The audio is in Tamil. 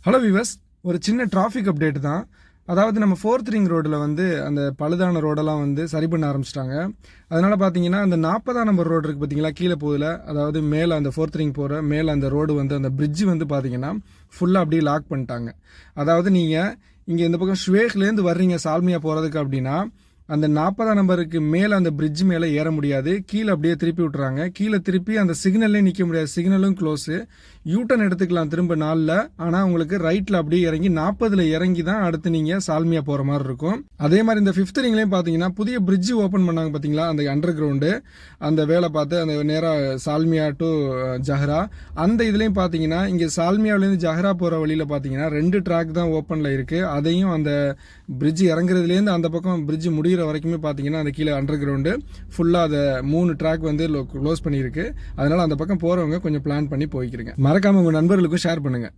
ஹலோ விவஸ், ஒரு சின்ன டிராஃபிக் அப்டேட் தான். அதாவது நம்ம 4th ரிங் ரோடில் வந்து அந்த பழுதான ரோடெல்லாம் வந்து சரி பண்ண ஆரம்பிச்சிட்டாங்க. அதனால் பார்த்தீங்கன்னா அந்த 40ஆம் நம்பர் ரோடு இருக்குது பார்த்தீங்களா, கீழே போதில், அதாவது மேலே அந்த 4th ரிங் போகிற மேலே அந்த ரோடு வந்து அந்த பிரிட்ஜ் வந்து பார்த்தீங்கன்னா ஃபுல்லாக அப்படியே லாக் பண்ணிட்டாங்க. அதாவது நீங்கள் இங்கே இந்த பக்கம் ஷ்வேக்லேருந்து வர்றீங்க சால்மியா போகிறதுக்கு அப்படின்னா அந்த 40ஆம் நம்பருக்கு மேலே அந்த பிரிட்ஜ் மேலே ஏற முடியாது. கீழே அப்படியே திருப்பி விட்டுறாங்க. கீழே திருப்பி அந்த சிக்னல்லே நிற்க முடியாது, சிக்னலும் க்ளோஸு. யூட்டன் எடுத்துக்கலாம் திரும்ப 4ல். ஆனால் உங்களுக்கு ரைட்டில் அப்படியே இறங்கி 40ல் இறங்கி தான் அடுத்து நீங்கள் சால்மியா போகிற மாதிரி இருக்கும். அதே மாதிரி இந்த 5th ரிங்லேயும் பார்த்தீங்கன்னா புதிய பிரிட்ஜ் ஓப்பன் பண்ணாங்க பார்த்தீங்களா, அந்த அண்டர் கிரவுண்டு அந்த வேலை பார்த்து அந்த நேராக சால்மியா டு ஜஹரா. அந்த இதுலேயும் பார்த்தீங்கன்னா இங்கே சால்மியாவிலேருந்து ஜஹரா போகிற வழியில் பார்த்தீங்கன்னா 2 ட்ராக் தான் ஓப்பனில் இருக்குது. அதையும் அந்த பிரிட்ஜ் இறங்குறதுலேருந்து அந்த பக்கம் பிரிட்ஜ் முடிகிற வரைக்குமே பார்த்தீங்கன்னா அந்த கீழே அண்டர் கிரவுண்டு ஃபுல்லாக அதை 3 ட்ராக் வந்து க்ளோஸ் பண்ணியிருக்கு. அதனால் அந்த பக்கம் போகிறவங்க கொஞ்சம் பிளான் பண்ணி போய்க்கிறீங்க. மறக்காமல் உங்கள் நண்பர்களுக்கும் ஷேர் பண்ணுங்கள்.